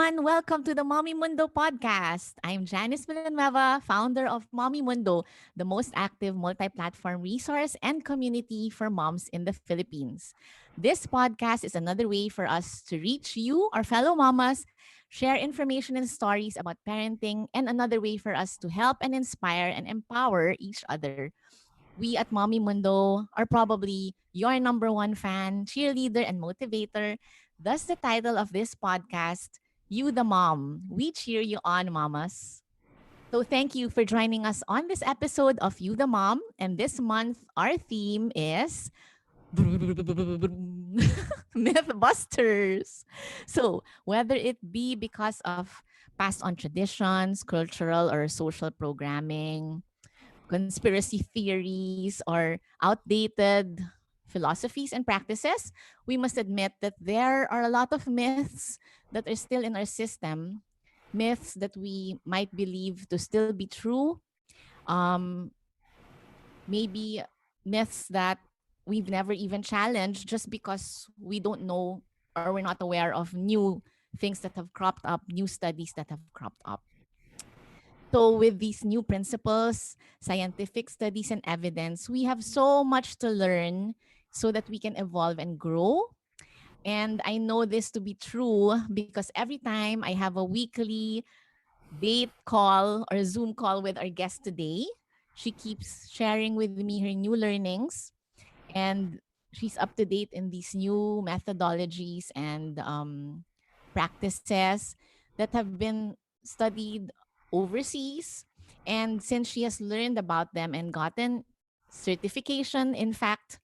everyone. Welcome to the Mommy Mundo podcast. I'm Janice Villanueva, founder of Mommy Mundo, the most active multi-platform resource and community for moms in the Philippines. This podcast is another way for us to reach you, our fellow mamas, share information and stories about parenting, and another way for us to help and inspire and empower each other. We at Mommy Mundo are probably your number one fan, cheerleader, and motivator. Thus, the title of this podcast, You the Mom. We cheer you on, mamas. So, thank you for joining us on this episode of You the Mom. And this month, our theme is Mythbusters. So, whether it be because of passed on traditions, cultural or social programming, conspiracy theories, or outdated philosophies and practices, we must admit that there are a lot of myths that are still in our system, myths that we might believe to still be true, um, maybe myths that we've never even challenged just because we don't know or we're not aware of new things that have cropped up, new studies that have cropped up. So, with these new principles, scientific studies, and evidence, we have so much to learn so that we can evolve and grow. And I know this to be true because every time I have a weekly date call or Zoom call with our guest today, she keeps sharing with me her new learnings, and she's up to date in these new methodologies and practices that have been studied overseas. And since she has learned about them and gotten certification, in fact,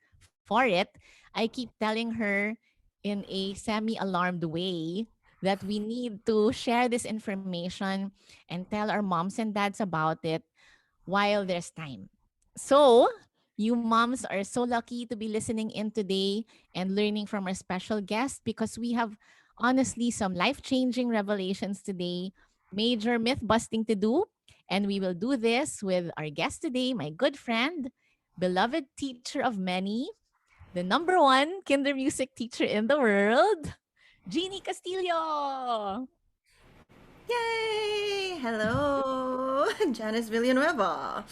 for it, I keep telling her in a semi alarmed way that we need to share this information and tell our moms and dads about it while there's time. So, you moms are so lucky to be listening in today and learning from our special guest because we have honestly some life changing revelations today, major myth busting to do. And we will do this with our guest today, my good friend, beloved teacher of many, the number one Kindermusik teacher in the world, Jeannie Castillo. Yay! Hello, Janice Villanueva.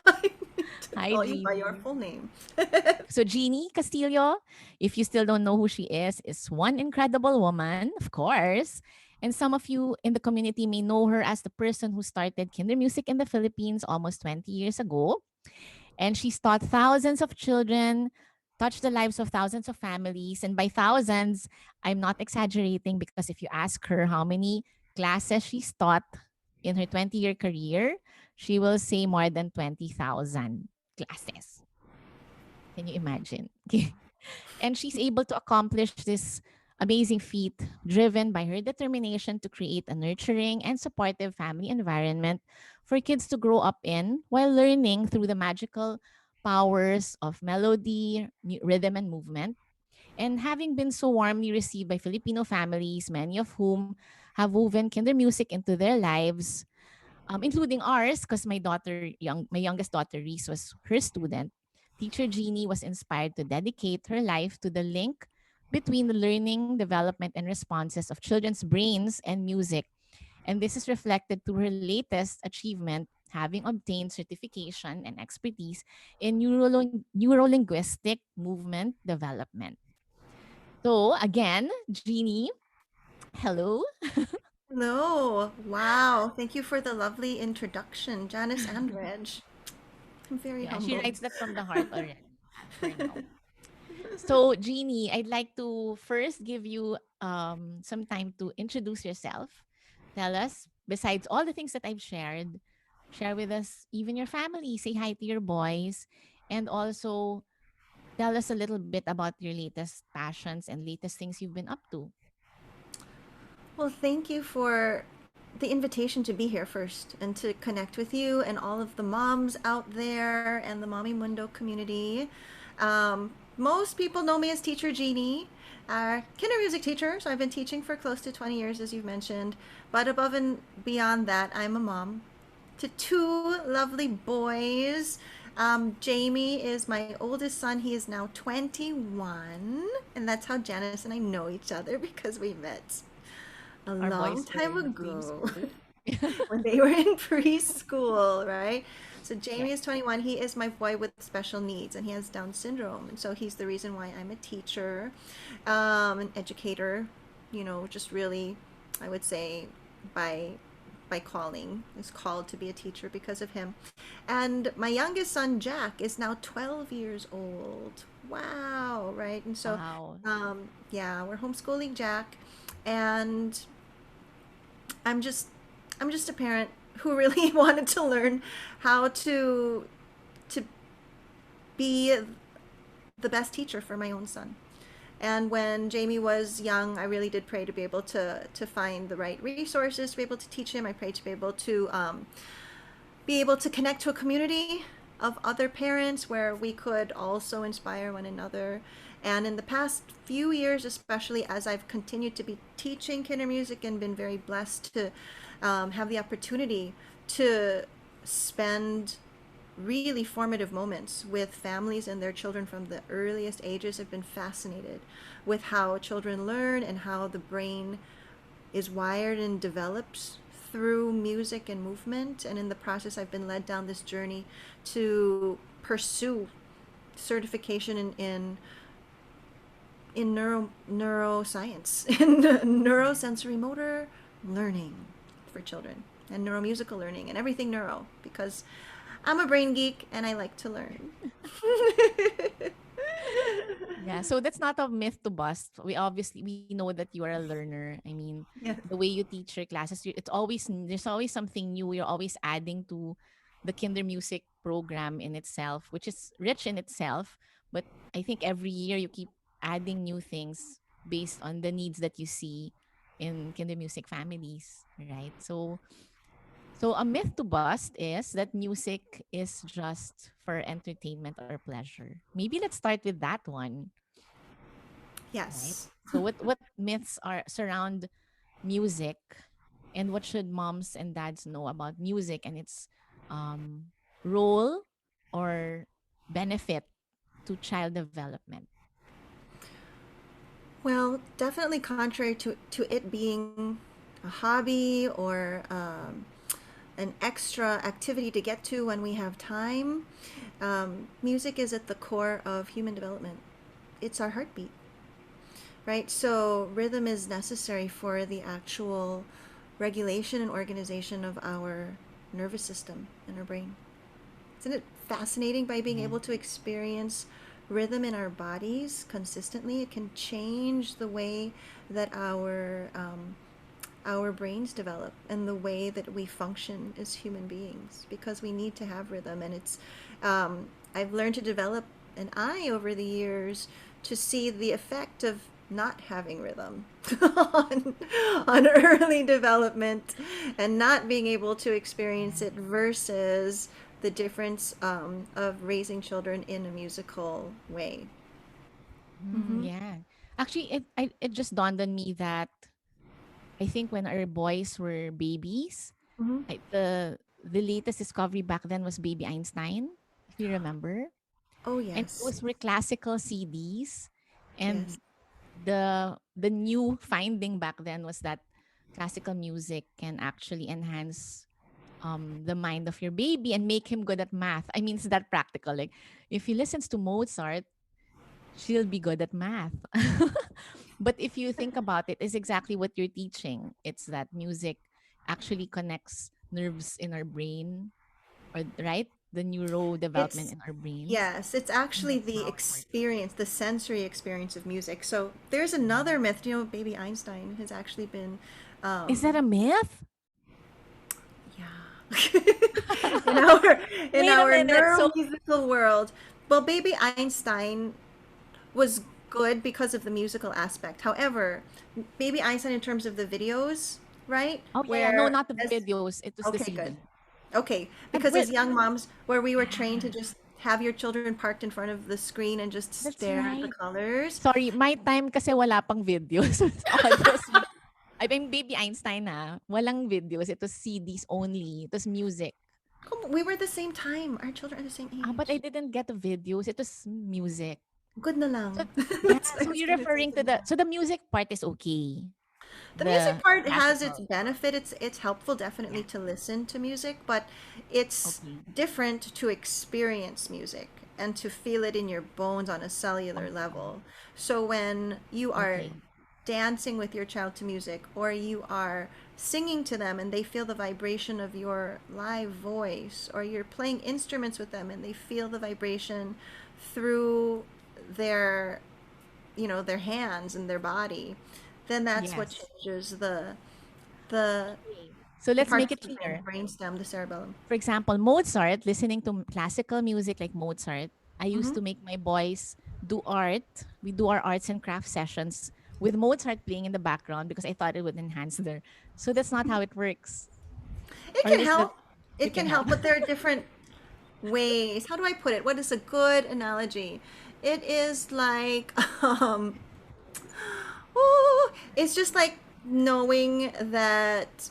I need to Hi, call you by your Jeannie. full name. So Jeannie Castillo, if you still don't know who she is one incredible woman, of course. And some of you in the community may know her as the person who started Kindermusik in the Philippines almost 20 years ago. And she's taught thousands of children, touched the lives of thousands of families. And by thousands, I'm not exaggerating because if you ask her how many classes she's taught in her 20-year career, she will say more than 20,000 classes. Can you imagine? And she's able to accomplish this amazing feat driven by her determination to create a nurturing and supportive family environment for kids to grow up in while learning through the magical powers of melody, rhythm, and movement. And having been so warmly received by Filipino families, many of whom have woven kinder music into their lives, including ours, because my youngest daughter Reese was her student. Teacher Jeannie was inspired to dedicate her life to the link between the learning, development, and responses of children's brains and music. And this is reflected to her latest achievement, having obtained certification and expertise in neurolinguistic movement development. So again, Jeannie, hello. Hello. Wow. Thank you for the lovely introduction, Janice and Reg. I'm very Yeah, she humbled. writes that from the heart already for now. So, Jeannie, I'd like to first give you some time to introduce yourself. Tell us, besides all the things that I've shared, share with us even your family. Say hi to your boys. And also tell us a little bit about your latest passions and latest things you've been up to. Well, thank you for the invitation to be here first and to connect with you and all of the moms out there and the Mommy Mundo community. Most people know me as Teacher Jeannie, Kindermusik teacher. So I've been teaching for close to 20 years, as you've mentioned. But above and beyond that, I'm a mom to two lovely boys. Jamie is my oldest son. He is now 21. And that's how Janice and I know each other because we met a Our long boys were time in ago preschool. when they were in preschool, right? So Yeah. Jamie is 21. He is my boy with special needs, and he has Down syndrome. And so he's the reason why I'm a teacher, an educator, just really, I would say, by by calling is called to be a teacher because of him. And my youngest son Jack is now 12 years old. Wow, right? And so Wow. yeah, we're homeschooling Jack, and I'm just I'm just a parent who really wanted to learn how to be the best teacher for my own son. And when Jamie was young, I really did pray to be able to find the right resources to be able to teach him. I prayed to be able to connect to a community of other parents where we could also inspire one another. And in the past few years, especially as I've continued to be teaching Kindermusik and been very blessed to have the opportunity to spend really formative moments with families and their children from the earliest ages, have been fascinated with how children learn and how the brain is wired and develops through music and movement. And in the process, I've been led down this journey to pursue certification in neuroscience in neurosensory motor learning for children and neuromusical learning and everything neuro, because I'm a brain geek and I like to learn. Yeah, so that's not a myth to bust. We know that you are a learner. I mean, Yeah. the way you teach your classes, there's always something new. You're always adding to the Kinder Music program in itself, which is rich in itself. But I think every year you keep adding new things based on the needs that you see in Kinder Music families, right? So a myth to bust is that music is just for entertainment or pleasure. Maybe let's start with that one, right? Yes. So what myths are surround music, and what should moms and dads know about music and its um role or benefit to child development? Well, definitely contrary to it being a hobby or an extra activity to get to when we have time, music is at the core of human development. It's our heartbeat, right? So rhythm is necessary for the actual regulation and organization of our nervous system and our brain. Isn't it fascinating by being Yeah. able to experience rhythm in our bodies consistently? It can change the way that our brains develop and the way that we function as human beings, because we need to have rhythm. And I've learned to develop an eye over the years to see the effect of not having rhythm on, on early development and not being able to experience it versus the difference of raising children in a musical way. Mm, Mm-hmm. yeah. Actually, it just dawned on me that I think when our boys were babies, Mm-hmm. the latest discovery back then was Baby Einstein, if you remember. Oh, And yes. those were classical CDs. Yes. And the new finding back then was that classical music can actually enhance the mind of your baby and make him good at math. I mean, it's that practical. Like if he listens to Mozart, she'll be good at math. But if you think about it, it's exactly what you're teaching. It's that music actually connects nerves in our brain, or right? The neuro development It's in our brains. Yes, it's And actually that's the how it works. experience, the sensory experience of music. So there's Yeah. another myth. Baby Einstein has actually been, Is that um, a myth? yeah, in our in Wait a our minute. So neuromusical world. Well, Baby Einstein was good because of the musical aspect. However, Baby Einstein, in terms of the videos, right, oh yeah, yeah. No, where not the as videos. It was the okay, good. CD. Okay, And because wait, as young moms, where we were trained to yeah, just have your children parked in front of the screen and just that's stare at the right. colors. Sorry, my time kasi wala pang videos. All those I mean, Baby Einstein walang videos. It was CDs only. It was music. We were the same time. Our children are the same But I age. didn't get the videos. It was music. Good na So lang. yeah, That's what I so was you're gonna say. referring Good to na the lang. so the music part is okay. The music the part has its classical. benefit. It's helpful definitely Yeah. to listen to music, but it's Okay. different to experience music and to feel it in your bones on a cellular Okay. level. So when you are Okay. dancing with your child to music, or you are singing to them and they feel the vibration of your live voice, or you're playing instruments with them and they feel the vibration through their, their hands and their body, then that's what Yes. changes the Okay. So the let's parts make of it the brain, the clear. brainstem, the cerebellum. For example, Mozart, listening to classical music like Mozart, I used Mm-hmm. to make my boys do art. We do our arts and crafts sessions with Mozart playing in the background because I thought it would enhance their. So that's not how it works. It Or can is that help. it It can can help? help, but there are different ways. How do I put it? What is a good analogy? It is like, ooh, it's just like knowing that,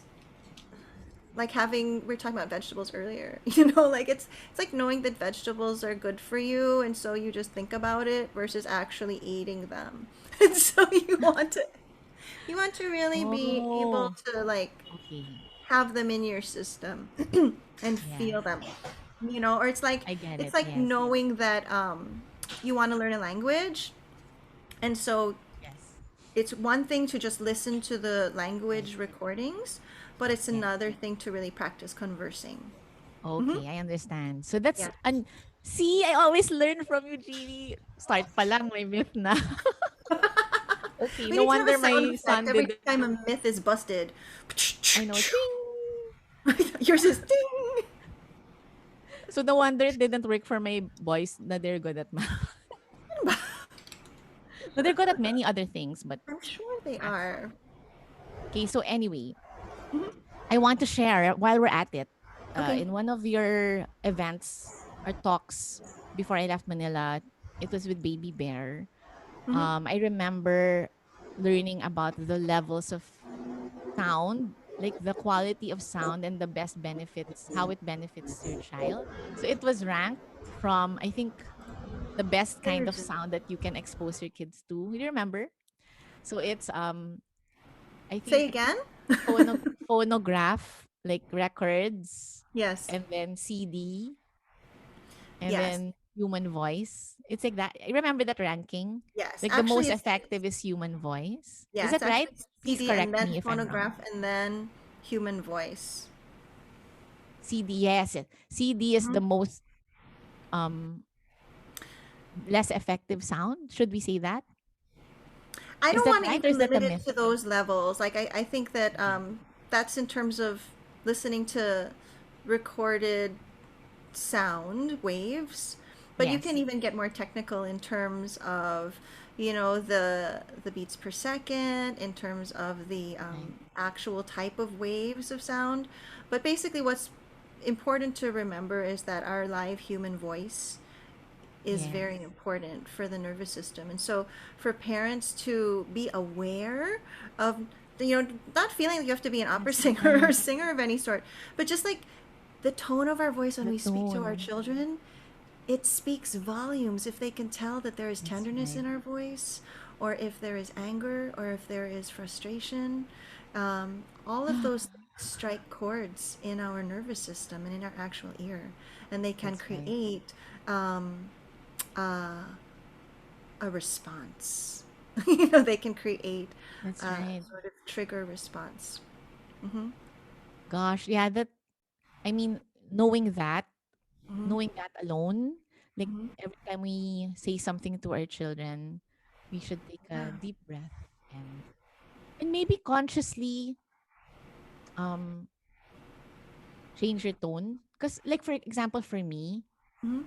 like having, we were talking about vegetables earlier, like it's like knowing that vegetables are good for you, and so you just think about it versus actually eating them. And so you want to really be able Oh, to like okay. have them in your system and feel Yes. them, or it's like I get it's it. like Yes. knowing that you want to learn a language, and so Yes. it's one thing to just listen to the Right. language recordings, but it's Yes. another thing to really practice conversing. Mm-hmm. Okay, I understand. So that's Yeah. and see, I always learn from you, Jeannie. Start pa lang, may myth na. Okay, We no need to have a wonder sound my effect son every didn't. time a myth is busted. I know, ting. Yours is ding. So no wonder it didn't work for my boys that they're good at math. No, they're good at many other things, but I'm sure they math. are. Okay, so anyway, Mhm. I want to share while we're at it. Okay. In one of your events or talks before I left Manila, it was with Baby Bear. Hmm. I remember learning about the levels of sound, like the quality of sound and the best benefits, how it benefits your child. So it was ranked from, I think, the best kind of Synergy. sound that you can expose your kids to. You remember? So it's I Say think again? phonograph, like records, Yes. and then CD, and Yes. then human voice. It's like that. I remember that ranking. Yes. Like the Actually, most it's effective is human voice. yeah, Is it's that right? actually Please CD and correct then me if I'm wrong. phonograph and then human voice. CD, yes. CD is Hmm. the most um less effective sound. Should we say that? I Is don't that want to right or is even that a limit it myth? to those levels. Like I think that Okay. that's in terms of listening to recorded sound waves, but you can Yes. even get more technical in terms of the beats per second, in terms of the Right. actual type of waves of sound. But basically what's important to remember is that our live human voice is Yes. very important for the nervous system. And so for parents to be aware of, not feeling like you have to be an opera That's singer or right. singer of any sort, but just like the tone of our voice when The we speak to our tone. children, it speaks volumes if they can tell that there is That's tenderness right. in our voice, or if there is anger, or if there is frustration. All of those things strike chords in our nervous system and in our actual ear, and they can That's right. create um, uh, a response. They can create That's a right. sort of trigger response. Hmm. Gosh, yeah, that I mean, knowing that, Hmm. knowing that alone, like Hmm. every time we say something to our children, we should take a Yeah. deep breath and maybe consciously um change your tone. Because like for example, for me, Hmm.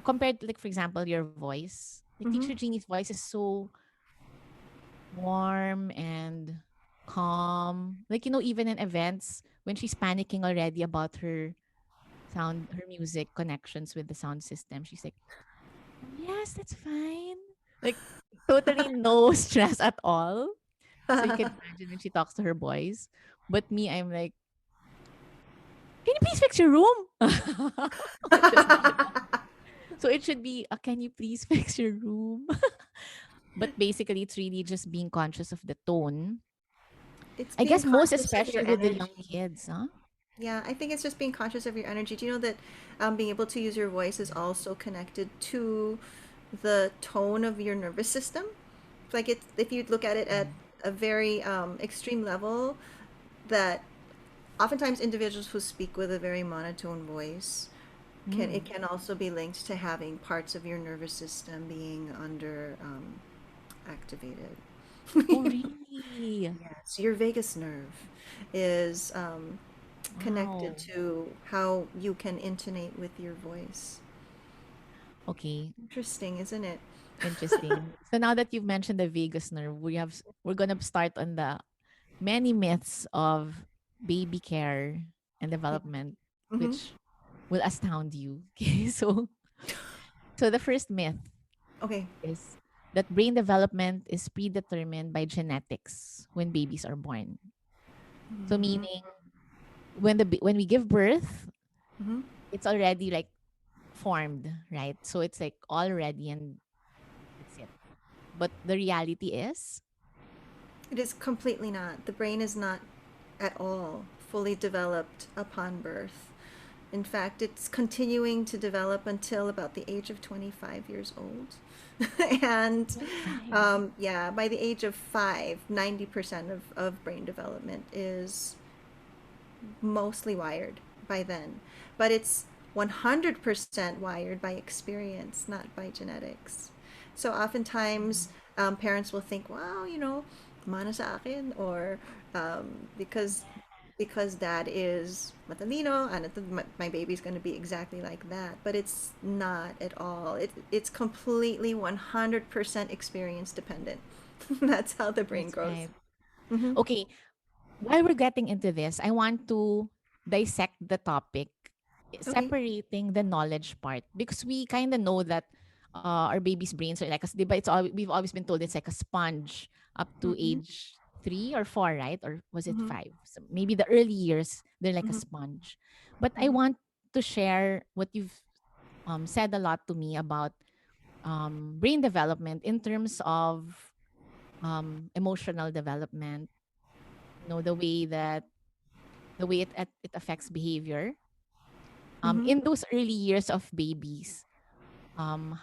compared to like for example your voice, like Teacher Hmm. Jeannie's voice is so warm and calm. Like even in events when she's panicking already about her music connections with the sound system, she's like, "Oh, yes, that's fine." Like totally no stress at all. So you can imagine when she talks to her boys. But me, I'm like, "Can you please fix your room?" Just like that. So it should be, "Can you please fix your room?" But basically, it's really just being conscious of the tone It's I being guess most conscious of especially your with the young energy. kids, huh? Yeah, I think it's just being conscious of your energy. Do you know that being able to use your voice is also connected to the tone of your nervous system? Like it's if you look at it at Mm. a very extreme level, that oftentimes individuals who speak with a very monotone voice Mm. can also be linked to having parts of your nervous system being under activated. Oh, really? Yes, your vagus nerve is connected Wow. to how you can intonate with your voice. Okay. Interesting, isn't it? Interesting. So now that you've mentioned the vagus nerve, we're gonna start on the many myths of baby care and Yeah. development, Mm-hmm. which will astound you. Okay, so the first myth Okay. is that brain development is predetermined by genetics when babies are born. So Mm-hmm. meaning when we give birth, Mm-hmm. it's already like formed, right? So it's like all ready and that's it. But the reality is, It is completely not. The brain is not at all fully developed upon birth. In fact, it's continuing to develop until about the age of 25 years old. And 25. yeah, by the age of 5, 90% of brain development is mostly wired by then. But it's 100% wired by experience, not by genetics. So oftentimes, Mhm. parents will think, wow, mana sa akin, or because dad is matalino, and my baby's going to be exactly like that. But it's not at all. It's completely 100% experience dependent. That's how the brain That's grows. right. Hmm. Okay, while we're getting into this, I want to dissect the topic, Okay. separating the knowledge part because we kind of know that our baby's brains are like us. But we've always been told it's like a sponge up to Hmm. age 3 or 4, right? Or was it Hmm. 5? So maybe the early years they're like a Hmm. sponge. But I Hmm. want to share what you've said a lot to me about brain development in terms of emotional development. You know the way it affects behavior Hmm. in those early years of babies. um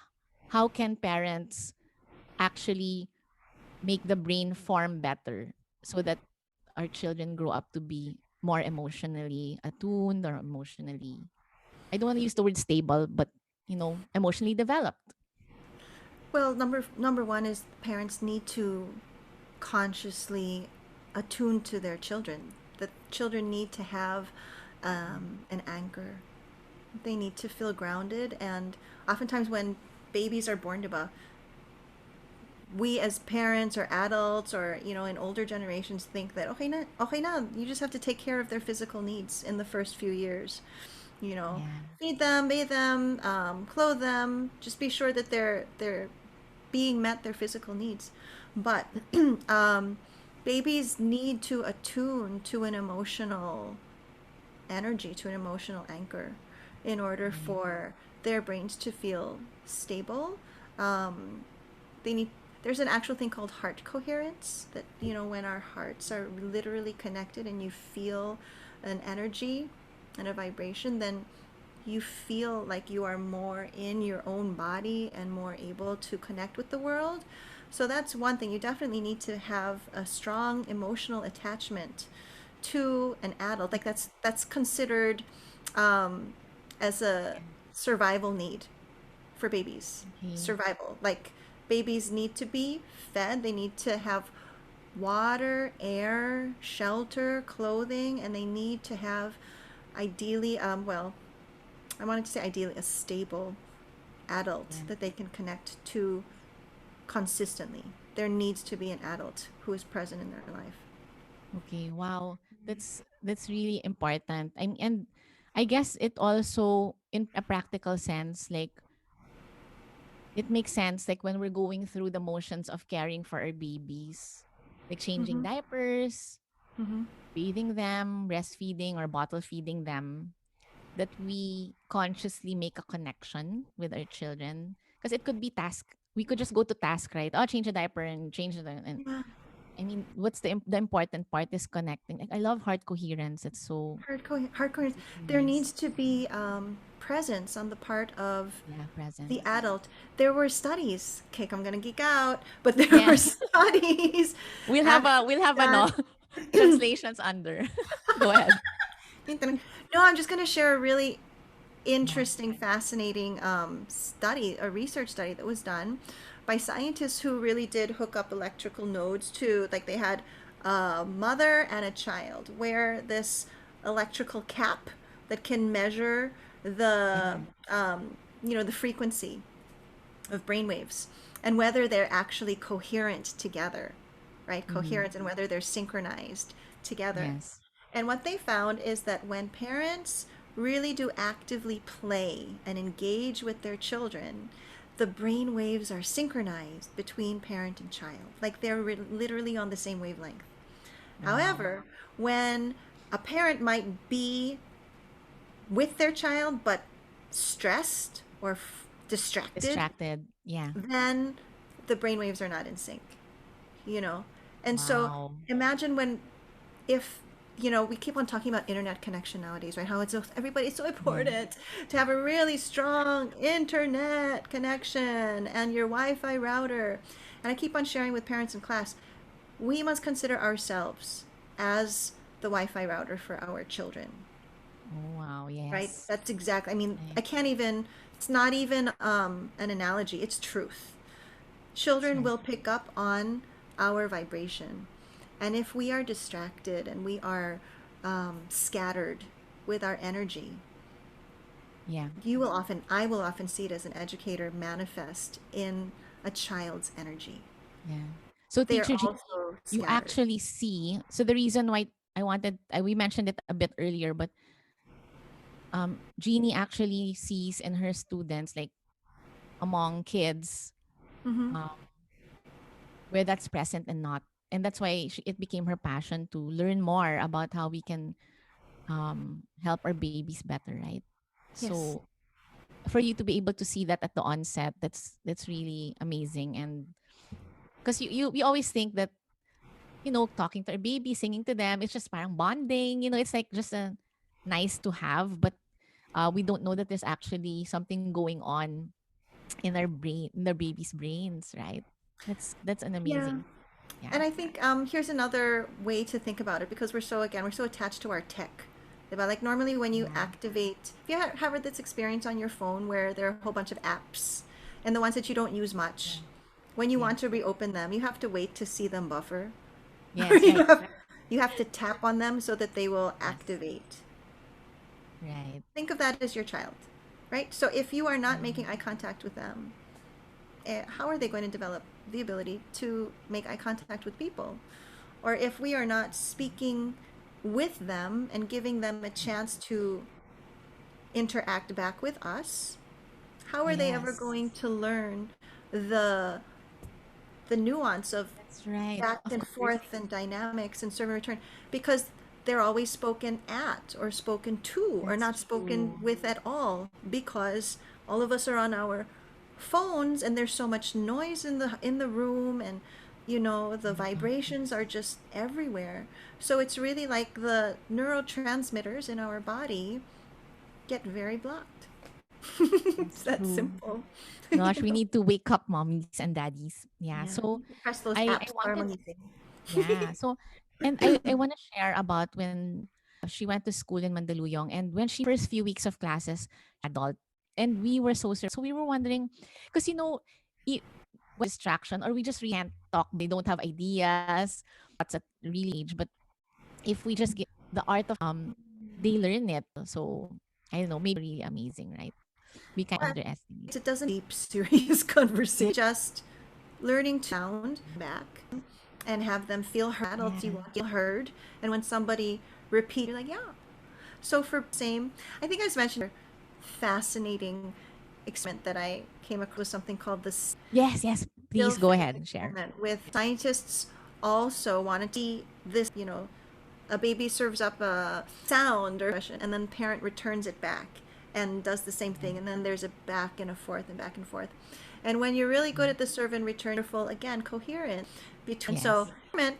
how can parents actually make the brain form better so that our children grow up to be more emotionally attuned or emotionally, I don't want to use the word stable, but emotionally developed. Well, number one is parents need to consciously attune to their children. The children need to have an anchor. They need to feel grounded, and oftentimes when babies are born, diba, we as parents or adults or in older generations think that okay na, you just have to take care of their physical needs in the first few years. You know, Yeah. feed them, bathe them, clothe them. Just be sure that they're being met their physical needs. But um, babies need to attune to an emotional energy, to an emotional anchor, in order Right. for their brains to feel stable. Um, they need there's an actual thing called heart coherence, that when our hearts are literally connected and you feel an energy and a vibration, then you feel like you are more in your own body and more able to connect with the world. So that's one thing. You definitely need to have a strong emotional attachment to an adult. Like that's considered um, as a Yeah. survival need for babies. Okay. Survival. Like babies need to be fed. They need to have water, air, shelter, clothing, and they need to have ideally, well, I wanted to say ideally a stable adult Yeah. that they can connect to consistently. There needs to be an adult who is present in their life. Okay. Wow. That's really important. And I guess it also, in a practical sense, like it makes sense, like when we're going through the motions of caring for our babies, like changing Mm-hmm. diapers, Mm-hmm. bathing them, breastfeeding or bottle feeding them, that we consciously make a connection with our children. Because it could be task. We could just go to task, right? Oh, change a diaper and change the and Yeah. I mean, what's the important part is connecting. Like, I love heart coherence. It's so Heart coherence. it's so There nice. needs to be presence on the part of Yeah, the presence. adult. There were studies. Okay, I'm gonna geek out, but there Yeah. were studies We'll have a that. no translations under. Go ahead. No, I'm just gonna share a really Yeah. interesting, fascinating study, a research study that was done by scientists who really did hook up electrical nodes to, like, they had a mother and a child wear this electrical cap that can measure the, Yeah. the frequency of brain waves and whether they're actually coherent together, right? Mm-hmm. Coherent and whether they're synchronized together. Yes. And what they found is that when parents really do actively play and engage with their children, the brain waves are synchronized between parent and child. Like they're literally on the same wavelength. Wow. However, when a parent might be with their child but stressed or distracted, Distracted. Yeah. then the brain waves are not in sync, you know? And so Wow. imagine when, if, we keep on talking about internet connection nowadays, right? How it's so, everybody's so Yeah. important to have a really strong internet connection and your Wi-Fi router. And I keep on sharing with parents in class, we must consider ourselves as the Wi-Fi router for our children, Oh, wow. right? Yes. That's exactly, I mean, Right. I can't even, it's not even an analogy, it's truth. That's Children right. will pick up on our vibration. And if we are distracted and we are scattered with our energy, Yeah. I will often see it as an educator manifest in a child's energy. Yeah. So, They're teacher Jeannie, also you scattered. actually see. So, the reason why we mentioned it a bit earlier, but Jeannie actually sees in her students, like among kids, Hmm. um, where that's present and not. And that's why it became her passion to learn more about how we can help our babies better, right? Yes. So, for you to be able to see that at the onset, that's really amazing. And because we always think that, talking to our baby, singing to them, it's just parang bonding, it's like just a nice to have, but we don't know that there's actually something going on in our brain, in their baby's brains, right? That's an Yeah. amazing, yeah. And I think here's another way to think about it because we're so attached to our tech. But like normally when you Yeah. activate, if you have had this experience on your phone where there are a whole bunch of apps and the ones that you don't use much, Yeah. when you Yeah. want to reopen them, you have to wait to see them buffer. Or Yes, right. you have to tap on them so that they will Yes. activate. Right. Think of that as your child, right? So if you are not Yeah. making eye contact with them, how are they going to develop the ability to make eye contact with people? Or if we are not speaking with them and giving them a chance to interact back with us, how are they ever Yes. going to learn the the nuance of That's right. back Of and course. forth and dynamics and serve and return? Because they're always spoken at or spoken to or That's not spoken true. with at all because all of us are on our phones and there's so much noise in the room, and the Mhm. vibrations are just everywhere. So it's really like the neurotransmitters in our body get very blocked. It's That's that true. simple. Gosh, we need to wake up, mommies and daddies. Yeah. Yeah, So press those I apps are wanted, amazing. yeah. So, and I want to share about when she went to school in Mandaluyong, and when she first few weeks of classes, adult, and we were so surprised. So we were wondering, because distraction, or we just really can't talk. They don't have ideas. That's at really age, but if we just get the art of they learn it. So I don't know, maybe really amazing, right? We can't But underestimate. it doesn't deep serious conversation. Just learning to sound back and have them feel heard. Adults, you Yeah. want to feel heard, and when somebody repeats, you're like, yeah. So for same, I think I was mentioned fascinating experiment that I came across was something called the Yes, yes. still Please go phase ahead and share. experiment with scientists also wanted to see this, a baby serves up a sound or expression and then the parent returns it back. and does the same Yeah. thing. And then there's a back and a forth and back and forth. And when you're really good Yeah. at the serve and return, full again, coherent between. So Yes.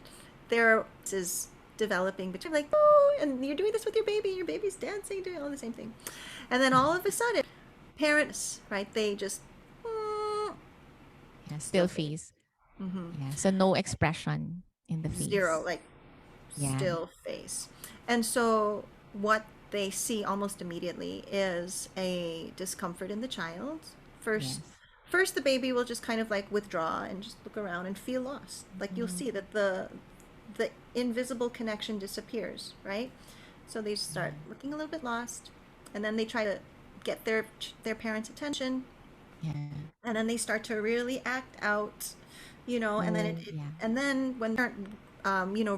there is developing between like, oh, and you're doing this with your baby's dancing, doing all the same thing. And then all of a sudden, parents, right, they just Yeah. still Still face. face. Mm-hmm. Yeah. So no expression in the Zero, face. like Yeah. still face. And so what they see almost immediately is a discomfort in the child. First, Yes. first the baby will just kind of like withdraw and just look around and feel lost. Like you'll Mm-hmm. see that the invisible connection disappears, right? So they start Yeah. looking a little bit lost, and then they try to get their parents' attention, Yeah. and then they start to really act out, and then Oh, yeah. and then when they're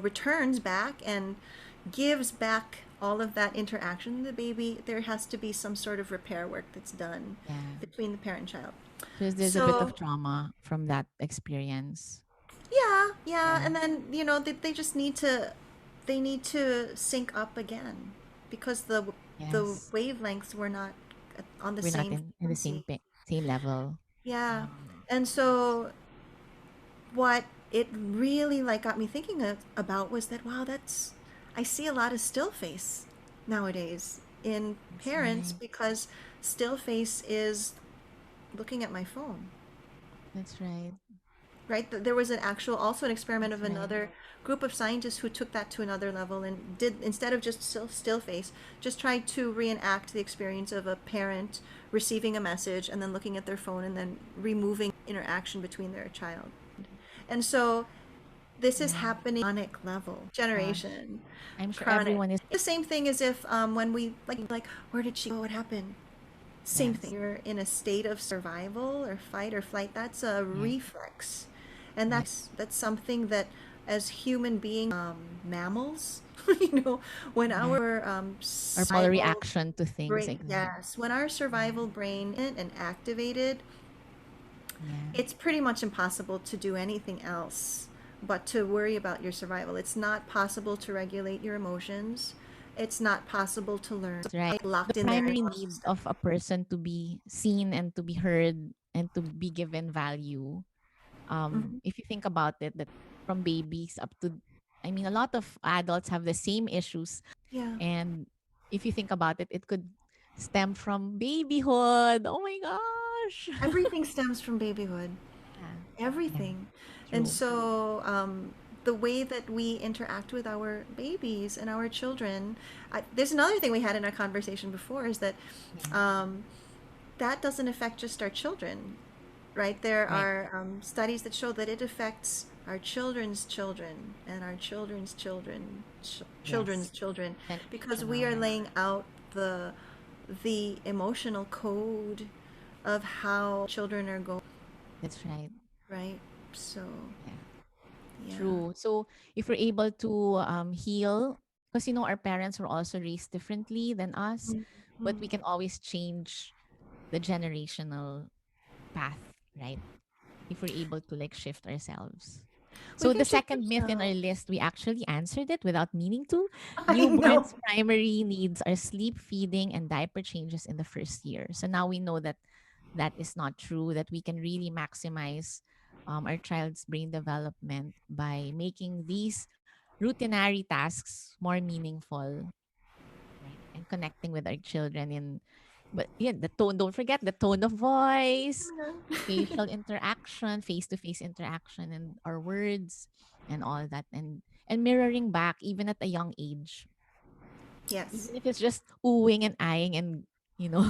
returns back and gives back all of that interaction to the baby, there has to be some sort of repair work that's done Yeah. between the parent and child. Because there's a bit So of trauma from that experience. yeah, yeah, Yeah. and then they just need to sync up again because the Yes. wavelengths were not on the We're not same in the same frequency. same level. Yeah, Um, and so what it really like got me thinking about was that wow, that's I see a lot of still face nowadays in that's parents right. because still face is looking at my phone. That's right. Right? There was an actual also an experiment of That's right. another group of scientists who took that to another level and did instead of just still face, just tried to reenact the experience of a parent receiving a message and then looking at their phone and then removing interaction between their child. And so this is Yeah. happening chronic level Gosh. generation I'm sure chronic everyone is. the same thing as if when we like where did she go, what happened, same thing, Yes. you're in a state of survival or fight or flight, that's a Yeah. reflex, and Yeah. that's something that as human beings mammals when Yeah. our Our normal survival reaction to things brain, like that. yes, when our Yeah. survival brain and activated, Yeah. it's pretty much impossible to do anything else but to worry about your survival. It's not possible to regulate your emotions. It's not possible to learn. That's right. Like The locked in there. primary need of a person to be seen and to be heard and to be given value. Mhm. If you think about it, that from babies up to, I mean, a lot of adults have the same issues. Yeah. And if you think about it, it could stem from babyhood. Oh my gosh. Everything stems from babyhood. Yeah. Yeah. Everything. And True. so the way that we interact with our babies and our children, there's another thing we had in our conversation before is that Yeah. um, that doesn't affect just our children, right? There Right. are studies that show that it affects our children's children and our children's children, children's Yes. children, because we are Generational. laying out the emotional code of how children are going, That's right. right? So, Yeah. yeah. True. So if we're able to heal, because our parents were also raised differently than us, but we Mhm. can always change the generational path, right? If we're able to like shift ourselves. We So can the shift second myth in our ourselves. list, we actually answered it without meaning to. I know. Newborns' primary needs are sleep, feeding, and diaper changes in the first year. So now we know that that is not true, that we can really maximize our child's brain development by making these routinary tasks more meaningful, right? And connecting with our children in, but yeah, the tone, don't forget the tone of voice, facial interaction, face-to-face interaction, and our words and all that, and mirroring back even at a young age, Yes. even if it's just oohing and eyeing and you know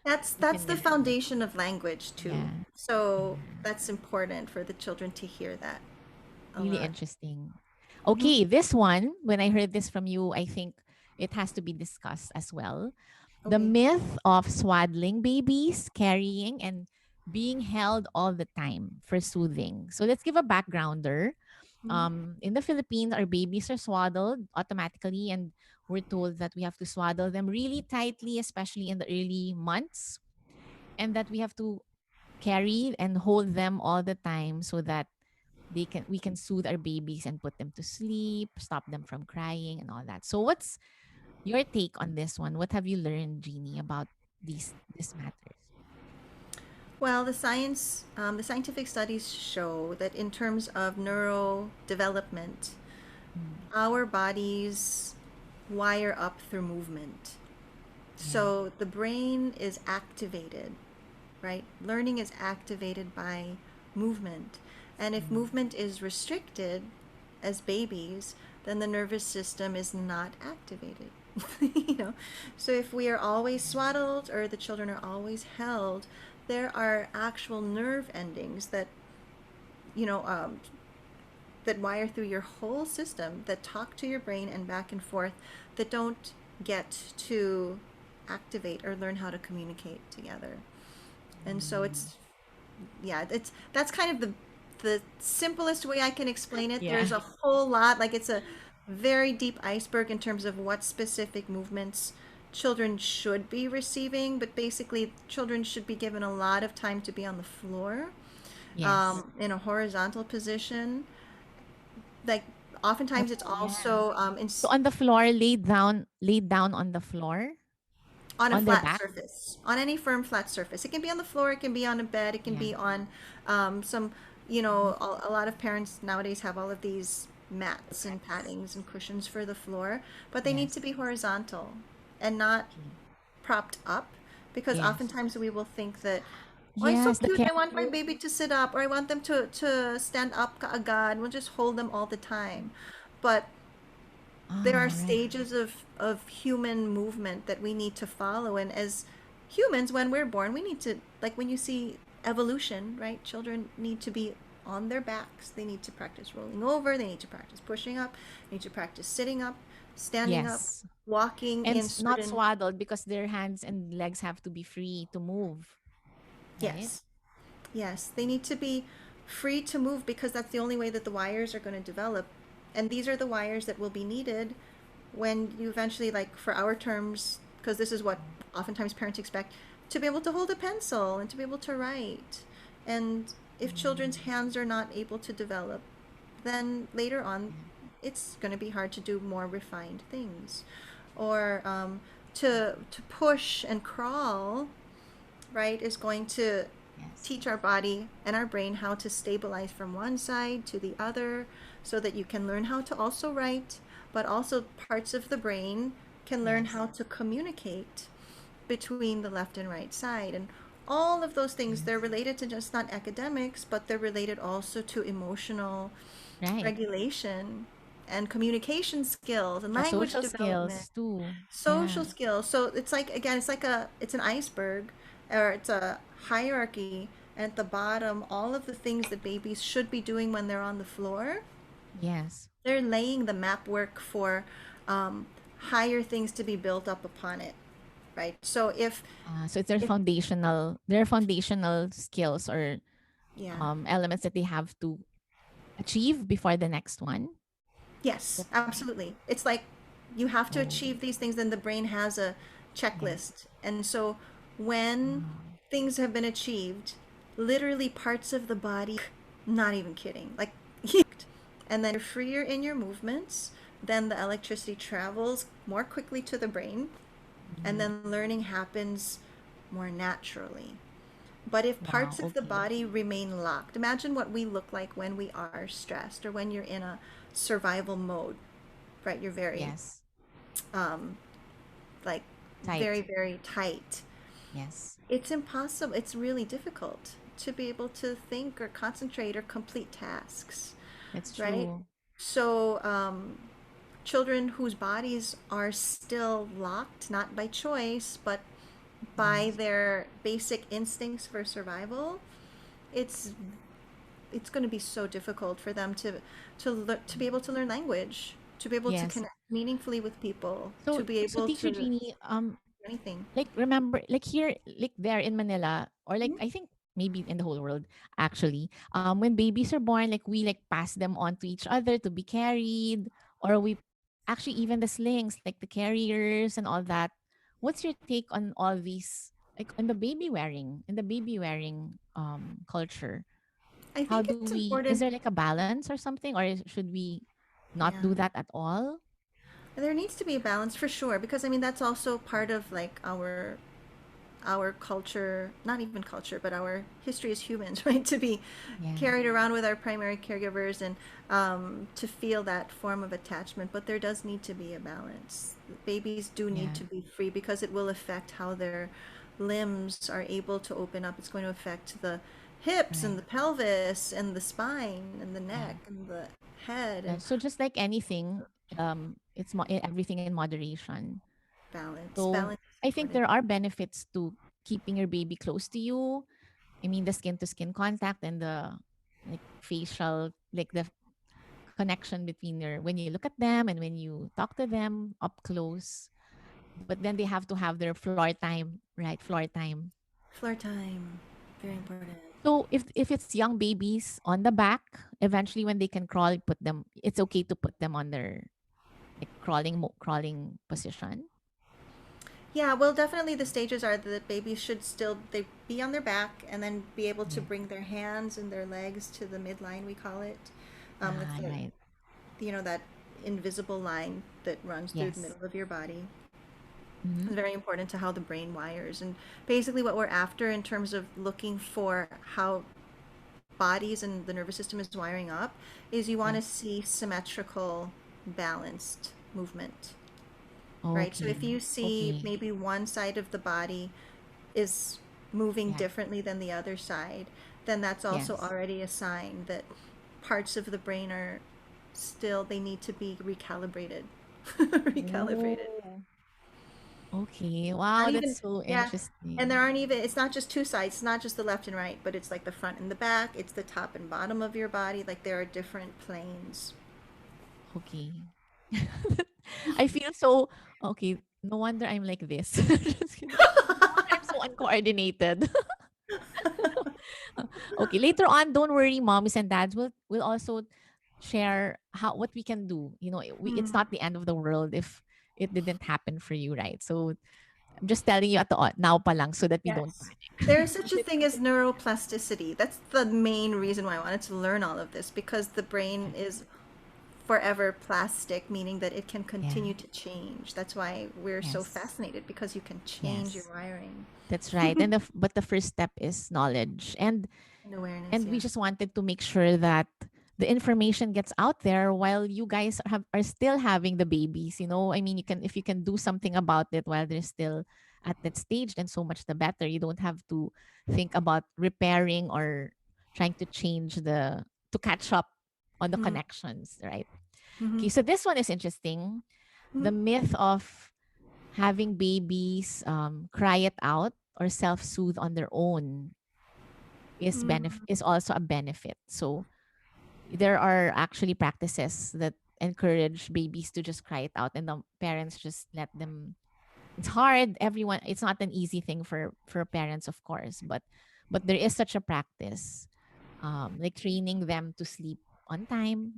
we That's can the mirror back. foundation of language too. Yeah, So yeah, that's important for the children to hear that a really lot. interesting. Hmm. Okay, this one, when I heard this from you, I think it has to be discussed as well. The Okay. myth of swaddling babies, carrying and being held all the time for soothing. So let's give a backgrounder. Mhm. In the Philippines, our babies are swaddled automatically, and we're told that we have to swaddle them really tightly, especially in the early months, and that we have to carry and hold them all the time so that we can soothe our babies and put them to sleep, stop them from crying and all that. So Your take on this one. What have you learned, Jeannie, about these matters? Well, the scientific studies show that in terms of neurodevelopment, Mm, our bodies wire up through movement. yeah. So the brain is activated, right? Learning is activated by movement. And if Mm, movement is restricted as babies, then the nervous system is not activated. you know, so if we are always swaddled or the children are always held, there are actual nerve endings that you know um, that wire through your whole system that talk to your brain and back and forth that don't get to activate or learn how to communicate together. And so mm. it's yeah, it's that's kind of the simplest way I can explain it. Yeah. There's a whole lot, like it's a very deep iceberg in terms of what specific movements children should be receiving, but basically children should be given a lot of time to be on the floor, Yes. in a horizontal position. Like Oh, oftentimes it's yeah. also So on the floor, laid down on the floor, on a on their flat back. surface, on any firm flat surface. It can be on the floor, it can be on a bed, it can Yeah. be on some, Mhm. a lot of parents nowadays have all of these mats and Mats. paddings and cushions for the floor, but they need to Yes. be horizontal and not Okay. propped up because Yes. oftentimes we will think that, oh, it's so Yes, the cute, I want my carrier. baby to sit up or I want them to stand up kaagad. We'll just hold them all the time. But there are Ah, right. stages of human movement that we need to follow, and as humans when we're born we need to, like when you see evolution, right, children need to be on their backs, they need to practice rolling over, they need to practice pushing up, they need to practice sitting up, standing up, Yes. walking And in not certain. swaddled because their hands and legs have to be free to move, right? Yes, yes, they need to be free to move because that's the only way that the wires are going to develop. And these are the wires that will be needed when you eventually, like for our terms, because this is what oftentimes parents expect, to be able to hold a pencil and to be able to write. And if children's Mm, hands are not able to develop, then later on yeah. it's going to be hard to do more refined things. Or to push and crawl, right, is going to Yes. teach our body and our brain how to stabilize from one side to the other so that you can learn how to also write, but also parts of the brain can learn Yes. how to communicate between the left and right side. And all of those things, they're Yes. related to just not academics, but they're related also to emotional Right. regulation and communication skills and The language social development, skills too. social Yeah. skills. So it's like, again, it's an iceberg, or it's a hierarchy, and at the bottom all of the things that babies should be doing when they're on the floor, Yes. they're laying the map work for um, higher things to be built up upon it, right? So So it's if their foundational skills or yeah. elements that they have to achieve before the next one. Is Yes, that correct? absolutely. It's like you have to Oh, achieve these things, and the brain has a yes. checklist. And so when Oh, things have been achieved, literally parts of the body, not even kidding, like, and then you're freer in your movements, then the electricity travels more quickly to the brain, and mhm. then learning happens more naturally. But if Wow. parts of the Okay. body remain locked, imagine what we look like when we are stressed or when you're in a survival mode, right? You're very, Yes. um, like, very, Tight. very tight. Yes. It's impossible. It's really difficult to be able to think or concentrate or complete tasks, That's right? true. So, children whose bodies are still locked, not by choice, but by Yes. their basic instincts for survival, it's it's going to be so difficult for them to be able to learn language, to be able to Yes. connect meaningfully with people, to So be so able teacher to do Jeannie, anything. like remember like here like there in Manila or like Mhm. I think maybe in the whole world actually when babies are born like we like pass them on to each other to be carried or we actually even the slings like the carriers and all that. What's your take on all these like in the baby wearing culture? I How think do it's we is important. there like a balance or something or should we not Yeah. do that at all? There needs to be a balance for sure, because I mean that's also part of like our culture, not even culture, but our history as humans, right? To be Yeah, carried around with our primary caregivers and to feel that form of attachment. But there does need to be a balance. Babies do need yeah, to be free because it will affect how their limbs are able to open up. It's going to affect the hips and right. the pelvis and the spine and the Yeah. neck and the head Yeah. and So just like anything, everything in moderation. balance. So Balance is I think important. there are benefits to keeping your baby close to you. I mean, the skin to skin contact and the like facial, like the connection between your when you look at them and when you talk to them up close. But then they have to have their floor time, right? Floor time. Floor time. Very Yeah. important. So if it's young babies on the back, eventually when they can crawl, put them. It's okay to put them on their like crawling position. Yeah, well, definitely the stages are that babies should still they be on their back and then be able to Yeah. bring their hands and their legs to the midline, we call it. It's Ah, the right. that invisible line that runs through the Yes. middle of your body. Mm-hmm. It's very important to how the brain wires. And basically what we're after in terms of looking for how bodies and the nervous system is wiring up is you want to Yes. see symmetrical, balanced movement. Right? So if Okay. you see Okay. maybe one side of the body is moving Yeah. differently than the other side, then that's also Yes. already a sign that parts of the brain are still, they need to be recalibrated. Recalibrated. Oh. Okay. Not Wow, that's even, so yeah. And there interesting. aren't even, it's not just two sides, it's not just the left and right, but it's like the front and the back, it's the top and bottom of your body. Like there are different planes. Okay. I feel so okay. No wonder I'm like this. Just kidding. No wonder I'm so uncoordinated. Okay, later on, don't worry, moms and dads. Will also share how what we can do. You know, it's Mm. not the end of the world if it didn't happen for you, right? So I'm just telling you at the now pa lang so that we don't Yes. There panic. is such a thing as neuroplasticity. That's the main reason why I wanted to learn all of this because the brain Yeah. is forever plastic, meaning that it can Yeah. continue to change. That's why we're so Yes. fascinated because you can change your Yes. wiring That's right. But the first step is knowledge. and awareness. And we Yeah. just wanted to make sure that the information gets out there while you guys are still having the babies. I mean, you can if you can do something about it while they're still at that stage, then so much the better. You don't have to think about repairing or trying to change the to catch up on the Mm-hmm. connections, right? Mm-hmm. Okay, so this one is interesting. The myth of having babies cry it out or self-soothe on their own Mm-hmm. is also a benefit. So there are actually practices that encourage babies to just cry it out and the parents just let them. It's hard. Everyone, it's not an easy thing for parents, of course, but there is such a practice, like training them to sleep on time.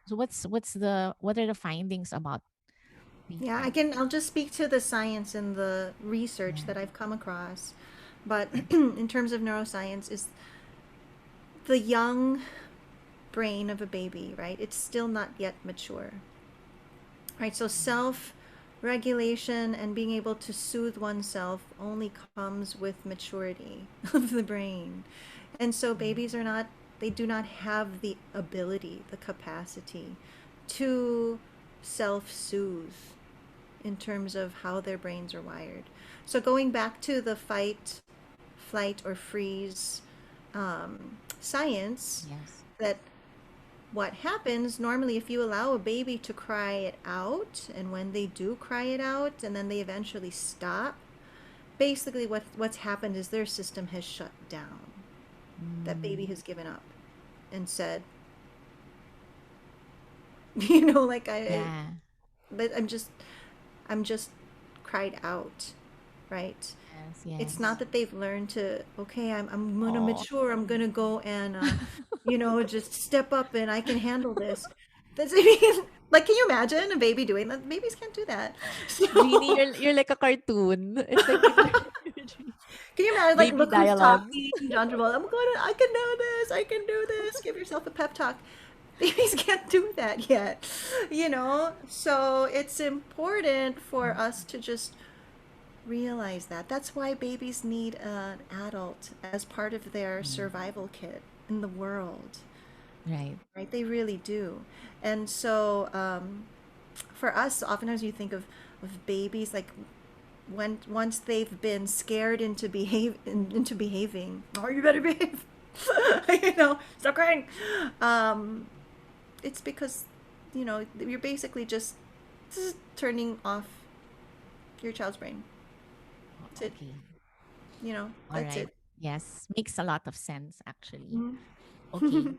So what are the findings about these Yeah, practices? I'll just speak to the science and the research Yeah. that I've come across. But in terms of neuroscience, is the young brain of a baby, right? It's still not yet mature, right? So self regulation and being able to soothe oneself only comes with maturity of the brain. And so Mhm. babies are not, they do not have the ability, the capacity to self soothe in terms of how their brains are wired. So going back to the fight, flight, or freeze science, Yes. that what happens normally if you allow a baby to cry it out, and when they do cry it out and then they eventually stop, basically what's happened is their system has shut down. That baby Mm, has given up and said, like yeah. I'm just cried out, right? Yes. It's not Yes. that they've learned to, okay, I'm gonna Oh. mature, I'm gonna go and just step up and I can handle this. That's, I mean, like, can you imagine a baby doing that? Babies can't do that. Jeannie, So you're like a cartoon. It's like in your dream. can you imagine, like, Baby look who's dialogues. talking, John Travolta, I can do this, I can do this. Give yourself a pep talk. Babies can't do that yet, So it's important for Mm. us to just realize that. That's why babies need an adult as part of their Mm. survival kit in the world, Right. right? They really do. And so, for us, oftentimes you think of babies like when once they've been scared into behaving. Oh, you better behave. Stop crying. Um, it's because you're basically just turning off your child's brain. That's it. Okay. All That's right. it. Yes. Makes a lot of sense, actually. Mhm. Okay.